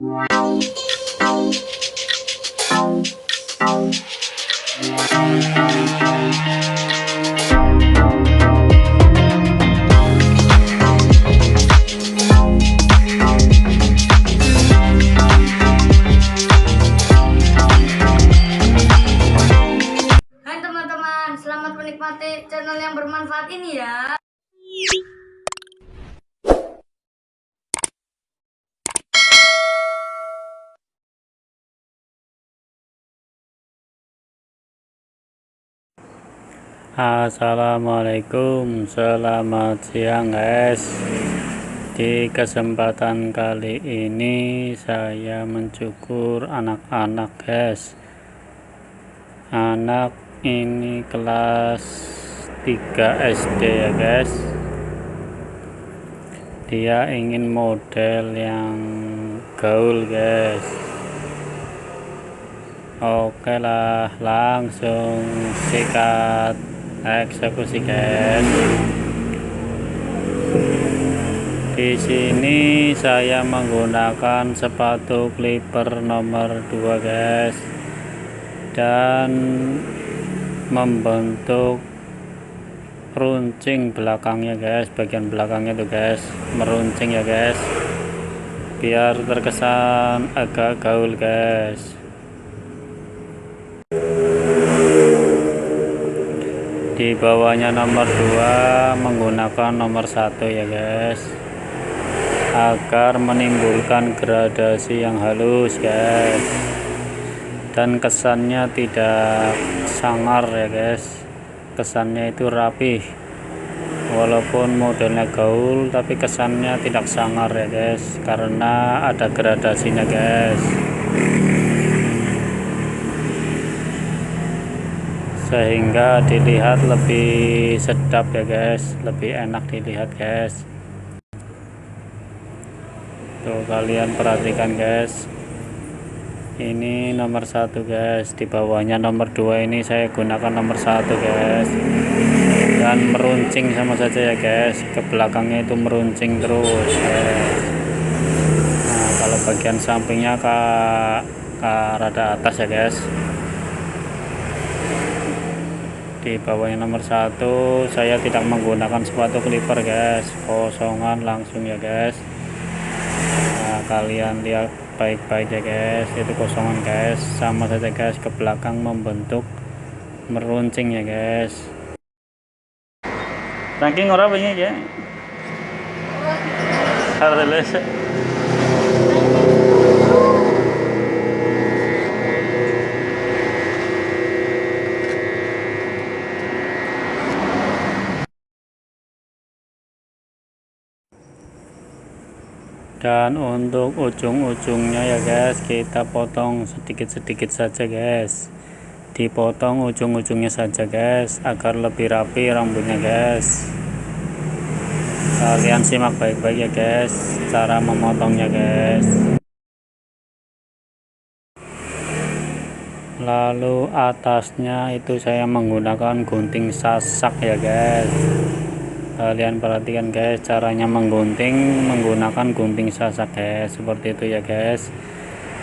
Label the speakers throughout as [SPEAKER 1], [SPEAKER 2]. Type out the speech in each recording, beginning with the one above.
[SPEAKER 1] teman-teman, selamat menikmati channel yang bermanfaat ini ya.
[SPEAKER 2] Assalamualaikum, selamat siang guys. Di kesempatan kali ini saya mencukur anak-anak guys. Anak ini kelas 3 SD ya guys. Dia ingin model yang gaul guys. Oke lah, langsung sikat eksekusi guys. Di sini saya menggunakan sepatu clipper nomor 2 guys, dan membentuk runcing belakangnya guys. Bagian belakangnya tuh guys meruncing ya guys, biar terkesan agak gaul guys. Di bawahnya nomor 2 menggunakan nomor 1 ya guys, agar menimbulkan gradasi yang halus guys, dan kesannya tidak sangar ya guys. Kesannya itu rapih, walaupun modelnya gaul tapi kesannya tidak sangar ya guys, karena ada gradasinya guys, sehingga dilihat lebih sedap ya guys, lebih enak dilihat guys. Tuh kalian perhatikan guys, ini nomor 1 guys, di bawahnya nomor 2 ini saya gunakan nomor 1 guys, dan meruncing sama saja ya guys, ke belakangnya itu meruncing terus guys. Nah kalau bagian sampingnya ke rada atas ya guys. Di bawahnya nomor 1 saya tidak menggunakan sepatu clipper guys, kosongan langsung ya guys. Nah kalian lihat baik-baik ya guys, itu kosongan guys, sama saja guys, ke belakang membentuk meruncing ya guys. Ranking orang banyak ya. Harus dan untuk ujung-ujungnya ya guys, kita potong sedikit-sedikit saja guys, dipotong ujung-ujungnya saja guys, agar lebih rapi rambutnya guys. Kalian simak baik-baik ya guys cara memotongnya guys. Lalu atasnya itu saya menggunakan gunting sasak ya guys. Kalian perhatikan guys, caranya menggunting menggunakan gunting sasak guys, seperti itu ya guys.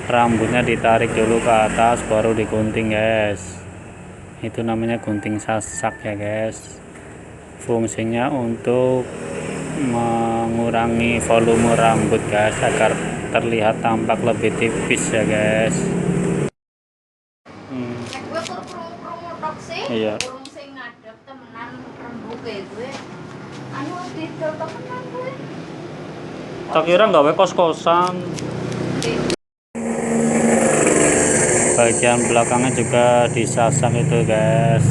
[SPEAKER 2] Rambutnya ditarik dulu ke atas baru digunting guys, itu namanya gunting sasak ya guys. Fungsinya untuk mengurangi volume rambut guys, agar terlihat tampak lebih tipis ya guys. Iya. Tak kira nggak kos-kosan. Bagian belakangnya juga disasak itu guys.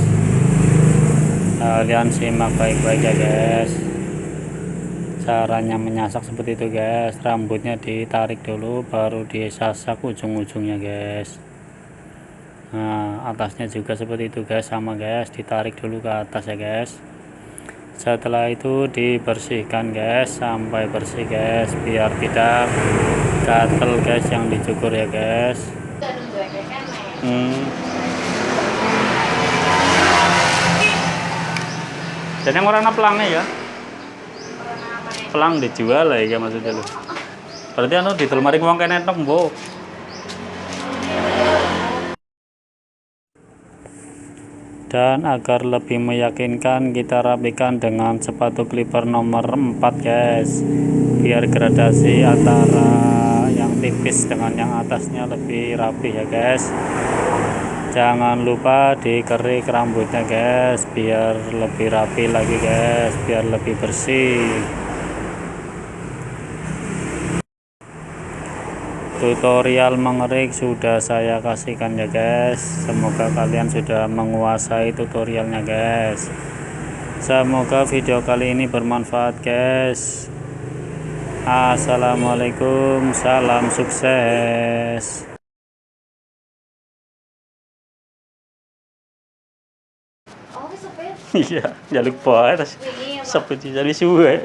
[SPEAKER 2] Kalian simak baik-baik ya guys. Caranya menyasak seperti itu guys. Rambutnya ditarik dulu baru disasak ujung-ujungnya guys. Nah atasnya juga seperti itu guys, sama guys, ditarik dulu ke atas ya guys. Setelah itu dibersihkan guys sampai bersih guys, biar tidak gatel guys yang dicukur ya guys. Dan yang warna pelangnya ya, pelang dijual lah ya maksudnya lu. Berarti anu di lemari wong kene entok, Mbok. Dan agar lebih meyakinkan kita rapikan dengan sepatu clipper nomor 4 guys, biar gradasi antara yang tipis dengan yang atasnya lebih rapi ya guys. Jangan lupa dikerik rambutnya guys, biar lebih rapi lagi guys, biar lebih bersih. Tutorial mengerik sudah saya kasihkan ya guys. Semoga kalian sudah menguasai tutorialnya guys. Semoga video kali ini bermanfaat guys. Assalamualaikum, salam sukses.
[SPEAKER 1] Oh, sepet.
[SPEAKER 2] Iya, jaluk bae terus
[SPEAKER 1] Ini, Pak.
[SPEAKER 2] sepet jadi suwe.